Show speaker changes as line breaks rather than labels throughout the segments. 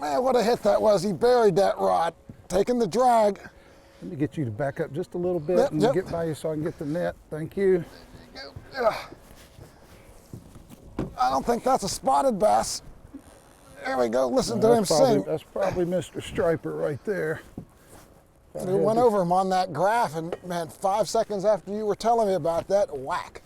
Man, what a hit that was. He buried that rod, taking the drag.
Let me get you to back up just a little bit and get by you so I can get the net. Thank you.
I don't think that's a spotted bass. There we go. Listen to him sing.
That's probably Mr. Striper right there.
We went over him on that graph, and man, 5 seconds after you were telling me about that, whack.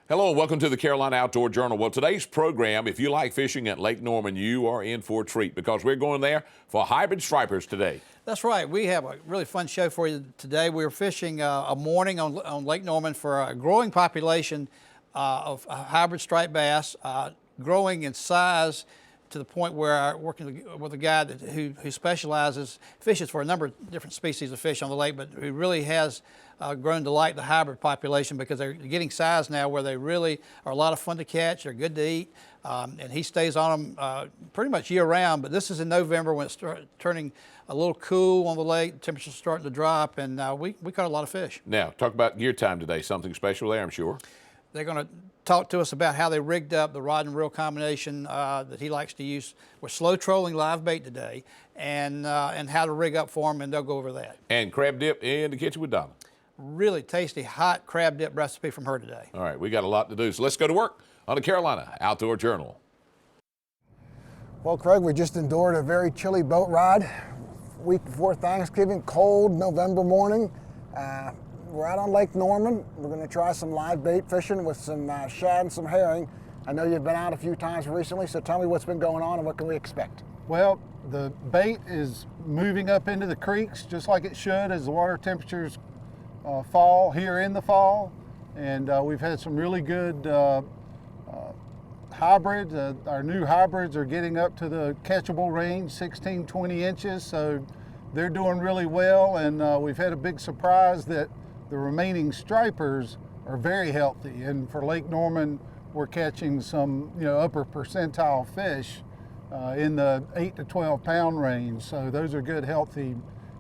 Hello and welcome to the Carolina Outdoor Journal. Well, today's program, if you like fishing at Lake Norman, you are in for a treat because we're going there for hybrid stripers today.
That's right. We have a really fun show for you today. We're fishing a morning on Lake Norman for a growing population of hybrid striped bass, growing in size to the point where I'm working with a guy who fishes for a number of different species of fish on the lake, but who really has grown to like the hybrid population because they're getting size now where they really are a lot of fun to catch, they're good to eat, and he stays on them pretty much year round. But this is in November when it's turning a little cool on the lake, temperatures starting to drop, and we caught a lot of fish.
Now, talk about gear time today, something special there, I'm sure.
They're going to talk to us about how they rigged up the rod and reel combination that he likes to use. We're slow trolling live bait today, and how to rig up for them, and they'll go over that.
And crab dip in the kitchen with Donna.
Really tasty hot crab dip recipe from her today.
All right, we got a lot to do, so let's go to work on the Carolina Outdoor Journal.
Well, Craig, we just endured a very chilly boat ride. Week before Thanksgiving, cold November morning. We're out on Lake Norman. We're going to try some live bait fishing with some shad and some herring. I know you've been out a few times recently, so tell me what's been going on and what can we expect?
Well, the bait is moving up into the creeks just like it should as the water temperatures fall here in the fall. And we've had some really good hybrids. Our new hybrids are getting up to the catchable range, 16, 20 inches. So they're doing really well. And we've had a big surprise that the remaining stripers are very healthy. And for Lake Norman, we're catching some, upper percentile fish in the 8 to 12 pound range. So those are good, healthy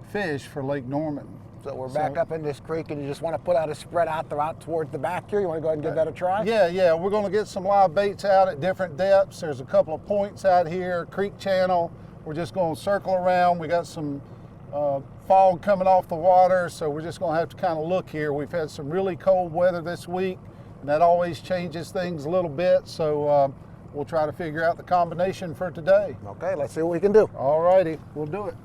fish for Lake Norman.
So we're back up in this creek, and you just want to put out a spread out towards the back here. You want to go ahead and give that a try?
Yeah. We're going to get some live baits out at different depths. There's a couple of points out here, creek channel. We're just going to circle around. We got some fog coming off the water, so we're just going to have to kind of look here. We've had some really cold weather this week, and that always changes things a little bit. So we'll try to figure out the combination for today.
Okay, let's see what we can do.
All righty, we'll do it.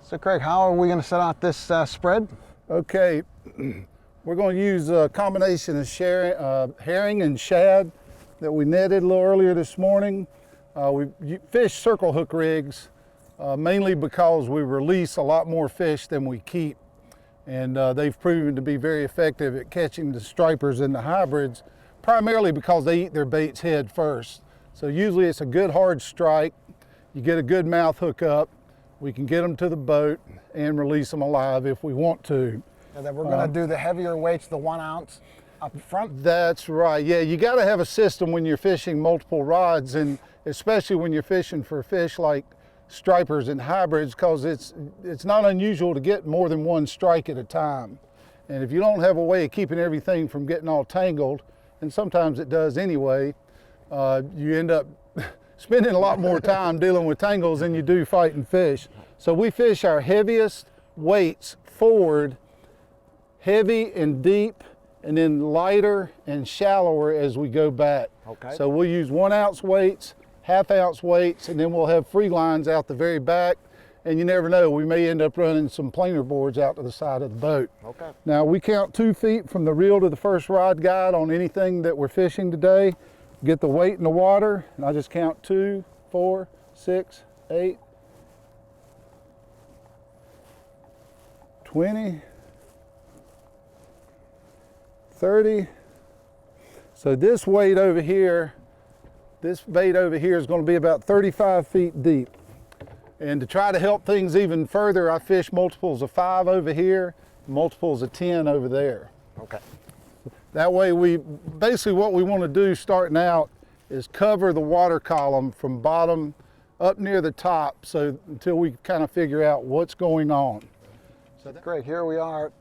So Craig, how are we going to set out this spread?
Okay, we're going to use a combination of herring and shad that we netted a little earlier this morning. We fish circle hook rigs mainly because we release a lot more fish than we keep. And they've proven to be very effective at catching the stripers and the hybrids, primarily because they eat their baits head first. So usually it's a good hard strike. You get a good mouth hook up. We can get them to the boat and release them alive if we want to.
And then we're going to do the heavier weights, the 1 ounce up front?
That's right. Yeah, you got to have a system when you're fishing multiple rods, and especially when you're fishing for fish like stripers and hybrids, because it's not unusual to get more than one strike at a time. And if you don't have a way of keeping everything from getting all tangled, and sometimes it does anyway, you end up spending a lot more time dealing with tangles than you do fighting fish. So we fish our heaviest weights forward, heavy and deep, and then lighter and shallower as we go back.
Okay.
So we'll use 1 ounce weights, ½ ounce weights, and then we'll have free lines out the very back. And you never know, we may end up running some planer boards out to the side of the boat.
Okay.
Now we count 2 feet from the reel to the first rod guide on anything that we're fishing today. Get the weight in the water, and I just count 2, 4, 6, 8, 20, 30. So this weight over here, this bait over here is going to be about 35 feet deep. And to try to help things even further, I fish multiples of 5 over here, multiples of 10 over there.
Okay.
That way basically what we want to do starting out is cover the water column from bottom up near the top, so until we kind of figure out what's going on. So
Great, here we are,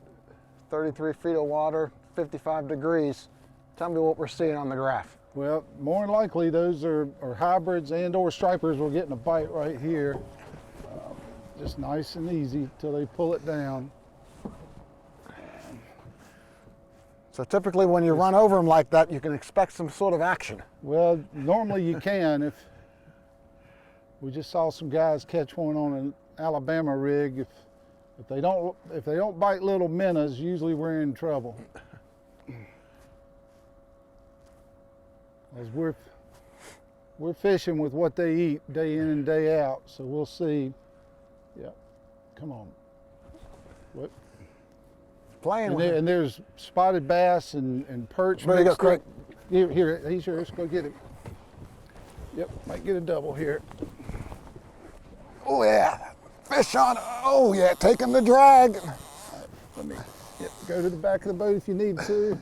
33 feet of water, 55 degrees. Tell me what we're seeing on the graph.
well, more than likely those are hybrids and or stripers. We're getting a bite right here. Just nice and easy till they pull it down.
So typically when you run over them like that, you can expect some sort of action.
Well, normally you can. If we just saw some guys catch one on an Alabama rig, if they don't bite little minnows, usually we're in trouble. As we're fishing with what they eat day in and day out, so we'll see. Yeah, come on. What?
Playing
And,
with it.
and there's spotted bass and perch.
There you go,
mixed
Craig.
in. Here, he's here. Let's go get him. Yep, might get a double here.
Oh yeah, fish on, oh yeah, taking the drag.
Let me go to the back of the boat if you need to.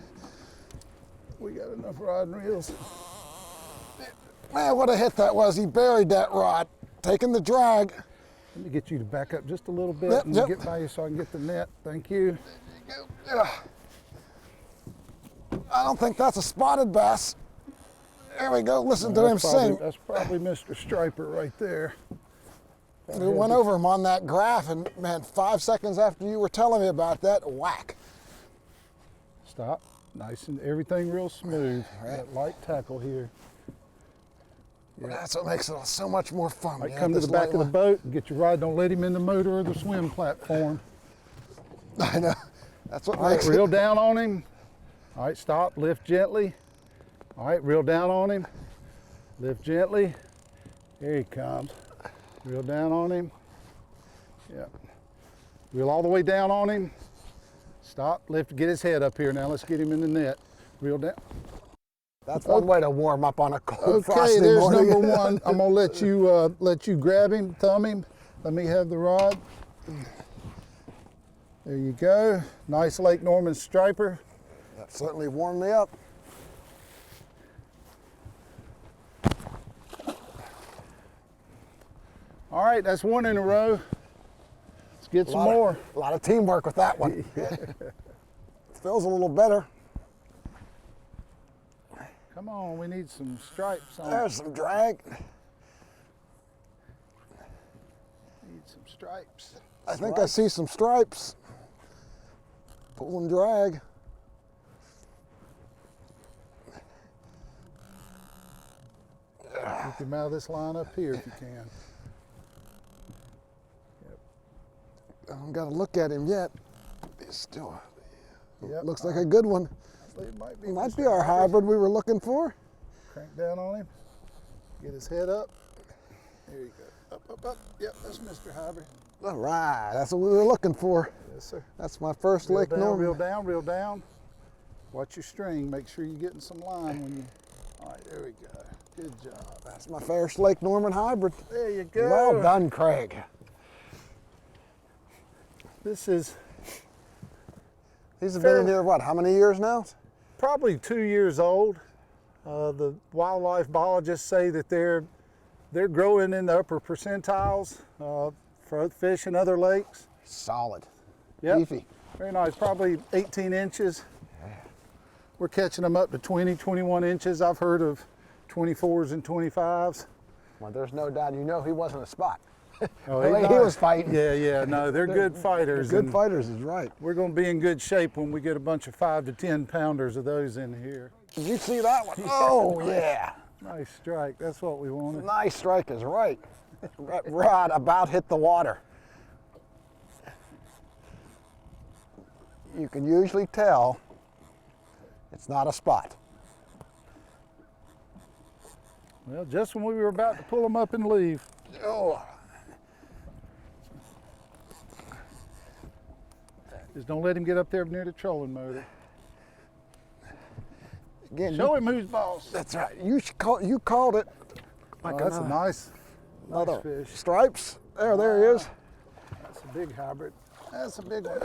We got enough rod and reels.
Man, what a hit that was. He buried that rod, taking the drag.
Let me get you to back up just a little bit
Yep,
and
yep.
get by you so I can get the net. Thank you.
I don't think that's a spotted bass. There we go, listen to him sing.
That's probably Mr. Striper right there.
We went over him on that graph, and man, 5 seconds after you were telling me about that, whack.
Stop. Nice and everything real smooth. That light tackle here.
That's what makes it so much more fun.
Right,
Yeah,
come to
this
the back
light
of the
line.
boat and get your rod. Don't let him in the motor or the swim platform.
I know. That's what
All right,
makes
reel
it.
down on him. All right, stop, lift gently. All right, reel down on him. Lift gently. Here he comes. Reel down on him. Yep. Reel all the way down on him. Stop, lift, get his head up here. Now let's get him in the net. Reel down.
That's one way to warm up on a cold,
Okay,
frosty
there's
morning.
number one. I'm gonna let you grab him, thumb him. Let me have the rod. There you go. Nice Lake Norman striper.
That certainly warmed me up.
All right, that's one in a row. Let's get some more.
A lot of teamwork with that one. Feels a little better.
Come on, we need some stripes on.
There's some drag.
Need some stripes.
I think I see some stripes. Pull and drag.
Keep him out of this line up here if you can.
I don't got to look at him yet. He's still,
Yep.
looks like a good one.
It might be,
Might be our hybrid we were looking for.
Crank down on him. Get his head up. There you go. Up, up, up. Yep, that's Mr. Hybrid.
All right, that's what we were looking for.
Yes, sir.
That's my first
Reel
Lake
down,
Norman.
reel down, reel down. Watch your string. Make sure you're getting some line when you. All right, there we go. Good job.
That's my first Lake Norman hybrid.
There you go.
Well done, Craig.
This is
These have been in here, what, how many years now?
probably 2 years old. The wildlife biologists say that they're growing in the upper percentiles for fish in other lakes.
Solid.
Yep.
Beefy.
Very nice, probably 18 inches. We're catching them up to 20, 21 inches. I've heard of 24s and 25s.
Well, there's no doubt you know he wasn't a spot.
Oh,
The way he was fighting.
Yeah, no, they're good fighters.
Good
and
fighters is right.
We're going to be in good shape when we get a bunch of 5 to 10 pounders of those in here.
Did you see that one? Oh, yeah.
Nice strike, that's what we wanted.
Nice strike is right. That rod about hit the water. You can usually tell it's not a spot.
Well, just when we were about to pull them up and leave.
Oh,
Just don't let him get up there near the trolling motor.
Again,
Show him who's boss.
that's right. You called it.
Oh, that's a nice fish.
Stripes. There he is.
That's a big hybrid. That's a big one.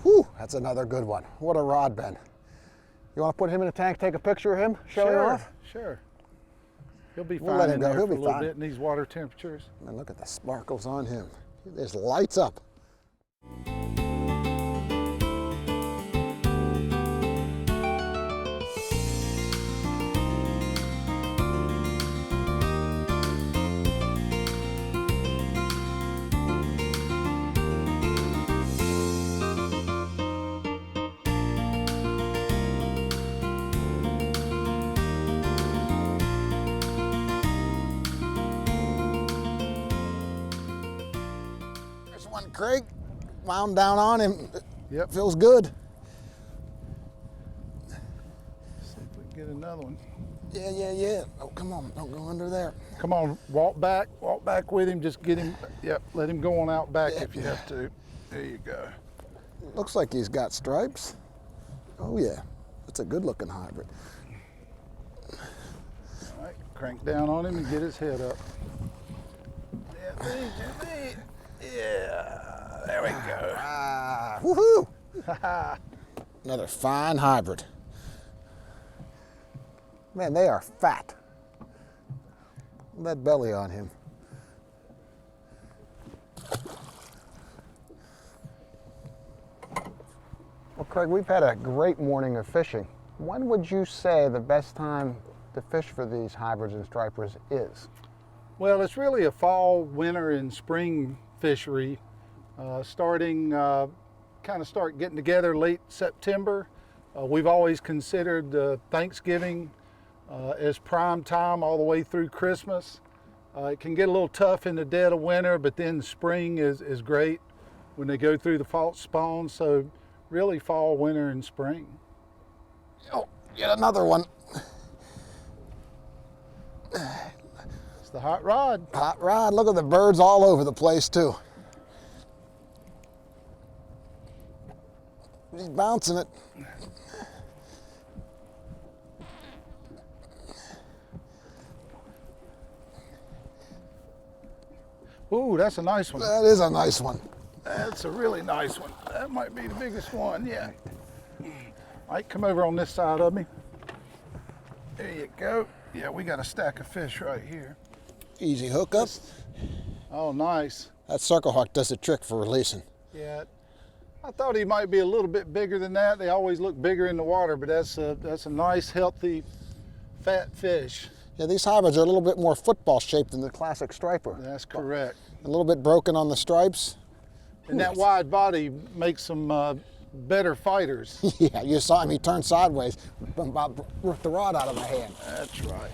Whew, that's another good one. What a rod, Ben. You want to put him in a tank, take a picture of him, show him off?
Sure. He'll be
We'll
fine
let him
in
go.
there
He'll
for a
be
little
fine.
bit in these water temperatures.
And look at the sparkles on him. There's lights up. There's one, Craig. Wound down on him.
Yep.
Feels good.
See if we can get another one.
Yeah. Oh, come on. Don't go under there.
Come on, walk back with him. Just get him, yep, let him go on out back if you have to. There you go.
Looks like he's got stripes. Oh, yeah. That's a good looking hybrid.
All right, crank down on him and get his head up. Yeah, there we go.
Ah, woohoo! Another fine hybrid. Man, they are fat. That belly on him. Well, Craig, we've had a great morning of fishing. When would you say the best time to fish for these hybrids and stripers is?
Well, it's really a fall, winter, and spring fishery. Start getting together late September. We've always considered Thanksgiving as prime time all the way through Christmas. It can get a little tough in the dead of winter, but then spring is great when they go through the fall spawn. So really fall, winter, and spring.
Oh, yet another one.
It's the hot rod.
Hot rod. Look at the birds all over the place, too. He's bouncing it.
Ooh, that's a nice one.
That is a nice one.
That's a really nice one. That might be the biggest one, yeah. Mike, come over on this side of me. There you go. Yeah, we got a stack of fish right here.
Easy hookup.
Oh, nice.
That circle hook does the trick for releasing.
Yeah, I thought he might be a little bit bigger than that. They always look bigger in the water, but that's a nice, healthy, fat fish.
Yeah, these hybrids are a little bit more football shaped than the classic striper.
That's correct.
A little bit broken on the stripes.
And that wide body makes them better fighters.
Yeah, you saw him. He turned sideways, about ripped the rod out of my hand.
That's right.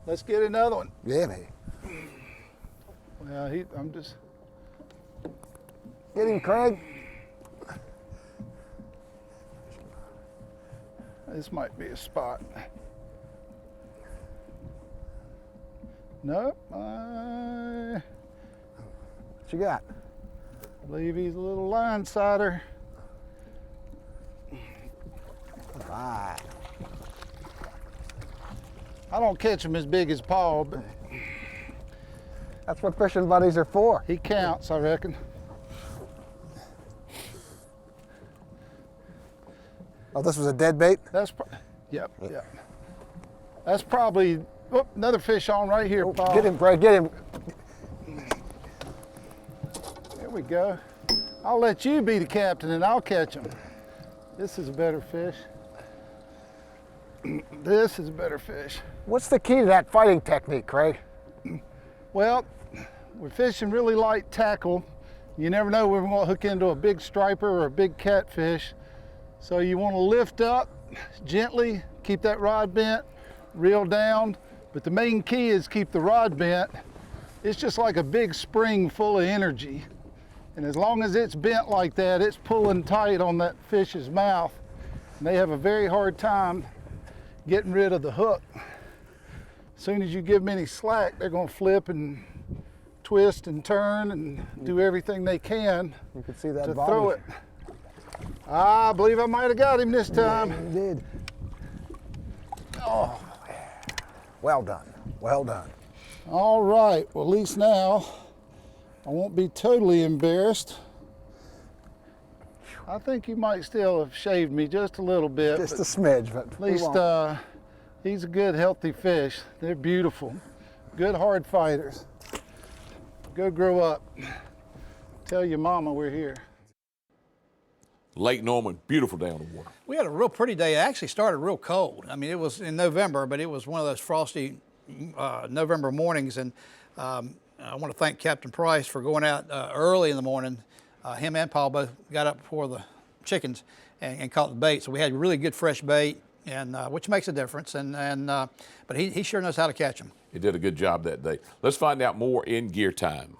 Let's get another one.
Yeah, baby.
Well, I'm just...
Get him, Craig.
This might be a spot. Nope. I
What you got?
believe he's a little line sider.
Right.
I don't catch him as big as Paul, but
That's what fishing buddies are for.
he counts, I reckon.
Oh, this was a dead bait?
Yep. That's probably, oh, another fish on right here, Paul.
Get him, Craig, get him.
There we go. I'll let you be the captain and I'll catch him. This is a better fish. This is a better fish.
What's the key to that fighting technique, Craig?
Well, we're fishing really light tackle. You never know when we're going to hook into a big striper or a big catfish. So you want to lift up gently, keep that rod bent, reel down. But the main key is keep the rod bent. It's just like a big spring full of energy. And as long as it's bent like that, it's pulling tight on that fish's mouth. And they have a very hard time getting rid of the hook. As soon as you give them any slack, they're going to flip and twist and turn and do everything they can
You can see that
to
body.
throw it. I believe I might have got him this time.
Yeah, you did. Oh, well done. Well done.
All right, well, at least now I won't be totally embarrassed. I think you might still have shaved me just a little bit.
Just a
but
smidge, but
at least he's a good, healthy fish. They're beautiful. Good, hard fighters. Go grow up. Tell your mama we're here.
Lake Norman, beautiful day on the water.
We had a real pretty day. It actually started real cold. I mean, it was in November, but it was one of those frosty November mornings. And I want to thank Captain Price for going out early in the morning. Him and Paul both got up before the chickens and caught the bait. So we had really good fresh bait, and which makes a difference. But he sure knows how to catch them.
He did a good job that day. Let's find out more in Gear Time.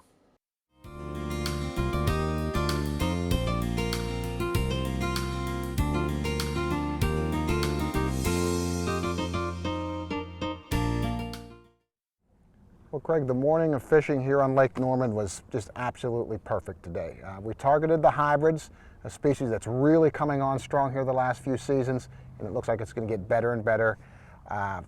Well, Craig, the morning of fishing here on Lake Norman was just absolutely perfect today. We targeted the hybrids, a species that's really coming on strong here the last few seasons, and it looks like it's going to get better and better.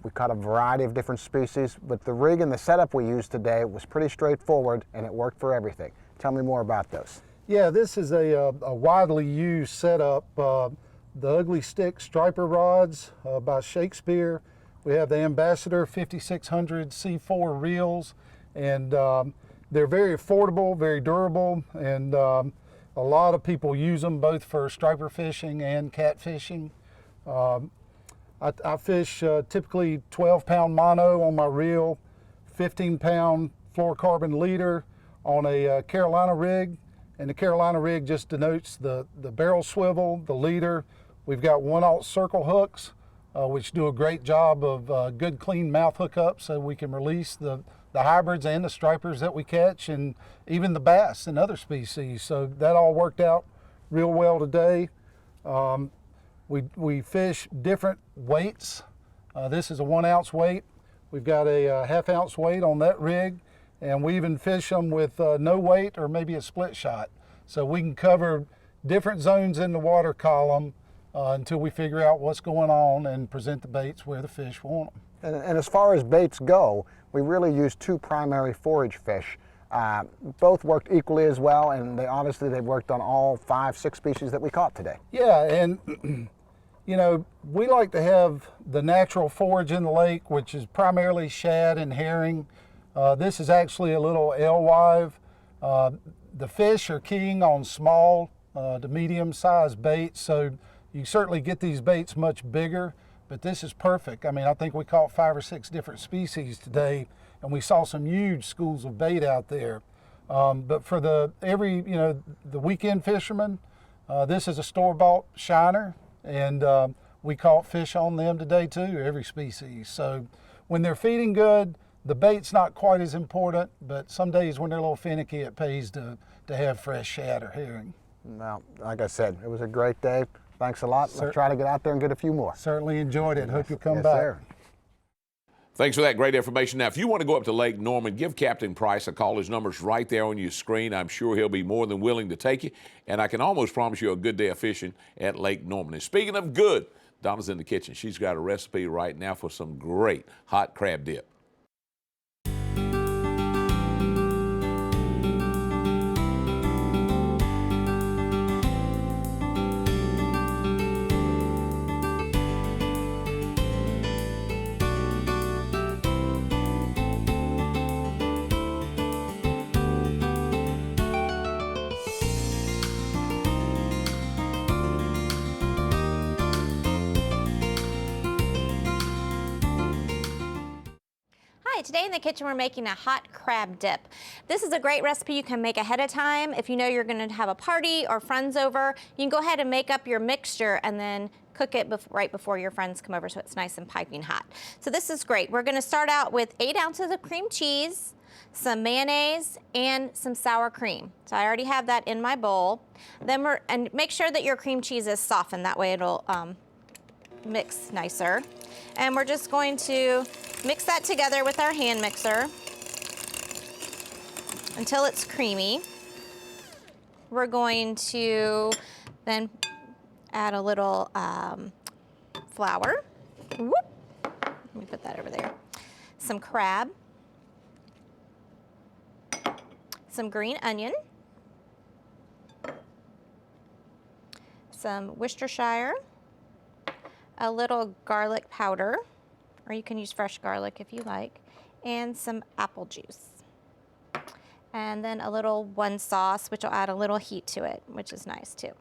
We caught a variety of different species, but the rig and the setup we used today was pretty straightforward, and it worked for everything. Tell me more about those.
Yeah, this is a widely used setup. The Ugly Stick striper rods by Shakespeare. We have the Ambassador 5600 C4 reels, and they're very affordable, very durable, and a lot of people use them both for striper fishing and catfishing. I fish typically 12-pound mono on my reel, 15-pound fluorocarbon leader on a Carolina rig, and the Carolina rig just denotes the barrel swivel, the leader. We've got 1/0 circle hooks, which do a great job of good clean mouth hookups, so we can release the hybrids and the stripers that we catch, and even the bass and other species. So that all worked out real well today. We fish different weights. This is a 1-ounce weight. We've got a 1/2-ounce weight on that rig, and we even fish them with no weight or maybe a split shot. So we can cover different zones in the water column until we figure out what's going on and present the baits where the fish want them.
And as far as baits go, we really used two primary forage fish. Both worked equally as well, and they worked on all 5-6 species that we caught today.
Yeah, and you know, we like to have the natural forage in the lake, which is primarily shad and herring. This is actually a little alewife. The fish are keying on small to medium-sized baits, so you certainly get these baits much bigger, but this is perfect. I mean, I think we caught 5 or 6 different species today, and we saw some huge schools of bait out there. But for the weekend fisherman, this is a store-bought shiner, and we caught fish on them today too, every species. So when they're feeding good, the bait's not quite as important, but some days when they're a little finicky, it pays to have fresh shad or herring.
Well, like I said, it was a great day. Thanks a lot. Let's try to get out there and get a few more.
Certainly enjoyed it. Hope you'll come
Yes,
back.
sir.
Thanks for that great information. Now, if you want to go up to Lake Norman, give Captain Price a call. His number's right there on your screen. I'm sure he'll be more than willing to take you, and I can almost promise you a good day of fishing at Lake Norman. And speaking of good, Donna's in the kitchen. She's got a recipe right now for some great hot crab dip.
Today in the kitchen, we're making a hot crab dip. This is a great recipe you can make ahead of time. If you know you're going to have a party or friends over, you can go ahead and make up your mixture and then cook it right before your friends come over so it's nice and piping hot. So this is great. We're going to start out with 8 ounces of cream cheese, some mayonnaise, and some sour cream. So I already have that in my bowl. Then and make sure that your cream cheese is softened. That way it'll mix nicer. And we're just going to mix that together with our hand mixer. until it's creamy. We're going to then add a little flour. Whoop. Let me put that over there. Some crab, some green onion, some Worcestershire, a little garlic powder, or you can use fresh garlic if you like, and some apple juice. And then a little one sauce, which will add a little heat to it, which is nice too.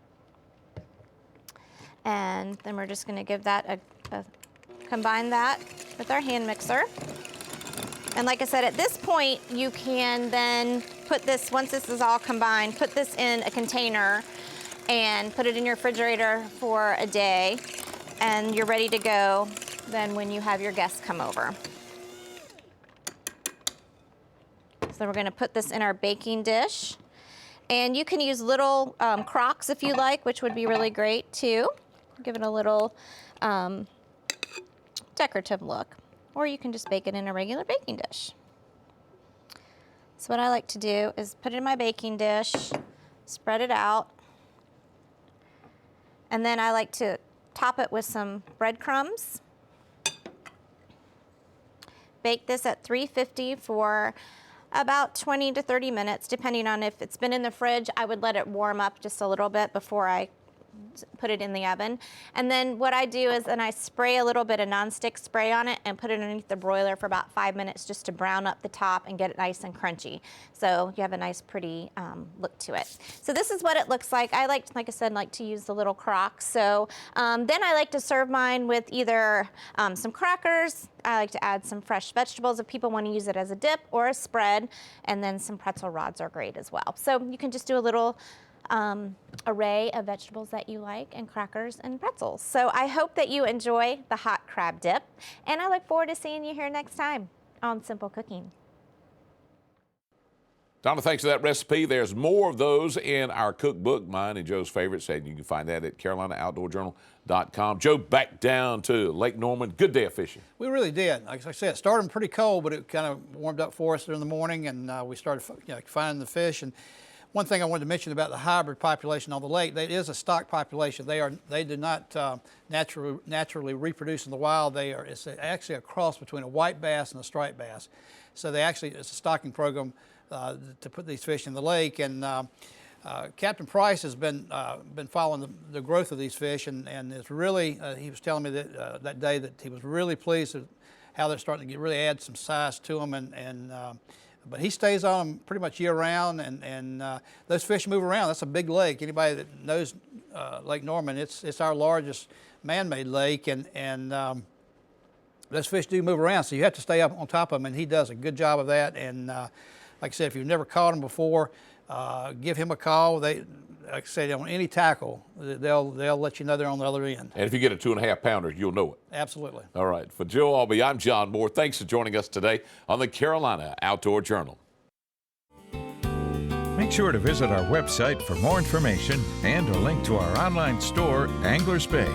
And then we're just gonna give that combine that with our hand mixer. And like I said, at this point, you can then put this, once this is all combined, put this in a container and put it in your refrigerator for a day, and you're ready to go then when you have your guests come over. So we're gonna put this in our baking dish. And you can use little crocks if you like, which would be really great too. Give it a little decorative look. Or you can just bake it in a regular baking dish. So what I like to do is put it in my baking dish, spread it out, and then I like to top it with some breadcrumbs. Bake this at 350 for about 20 to 30 minutes, depending on if it's been in the fridge. I would let it warm up just a little bit before I put it in the oven. And then what I do is then I spray a little bit of nonstick spray on it and put it underneath the broiler for about 5 minutes just to brown up the top and get it nice and crunchy. So you have a nice pretty look to it. So this is what it looks like. I like I said, like to use the little crocks. So then I like to serve mine with either some crackers. I like to add some fresh vegetables if people want to use it as a dip or a spread, and then some pretzel rods are great as well. So you can just do a little array of vegetables that you like, and crackers and pretzels. So I hope that you enjoy the hot crab dip, and I look forward to seeing you here next time on Simple Cooking.
Donna, thanks for that recipe. There's more of those in our cookbook, mine and Joe's favorites, and you can find that at CarolinaOutdoorJournal.com. Joe, back down to Lake Norman. Good day of fishing.
We really did. Like I said, it started pretty cold, but it kind of warmed up for us during the morning, and we started finding the fish. And one thing I wanted to mention about the hybrid population on the lake, it is a stock population. They do not naturally reproduce in the wild. It's actually a cross between a white bass and a striped bass. So it's a stocking program to put these fish in the lake. And Captain Price has been following the growth of these fish, and it's really, he was telling me that that day that he was really pleased with how they're starting to really add some size to them. But he stays on them pretty much year round, and those fish move around. That's a big lake. Anybody that knows Lake Norman, it's our largest man-made lake, and those fish do move around, so you have to stay up on top of them, and he does a good job of that. And like I said, if you've never caught them before, give him a call. Like I said, on any tackle, they'll let you know they're on the other end.
And if you get a 2.5 pounder, you'll know it.
Absolutely.
All right. For Joe Albee, I'm John Moore. Thanks for joining us today on the Carolina Outdoor Journal.
Make sure to visit our website for more information and a link to our online store, Anglers Bay.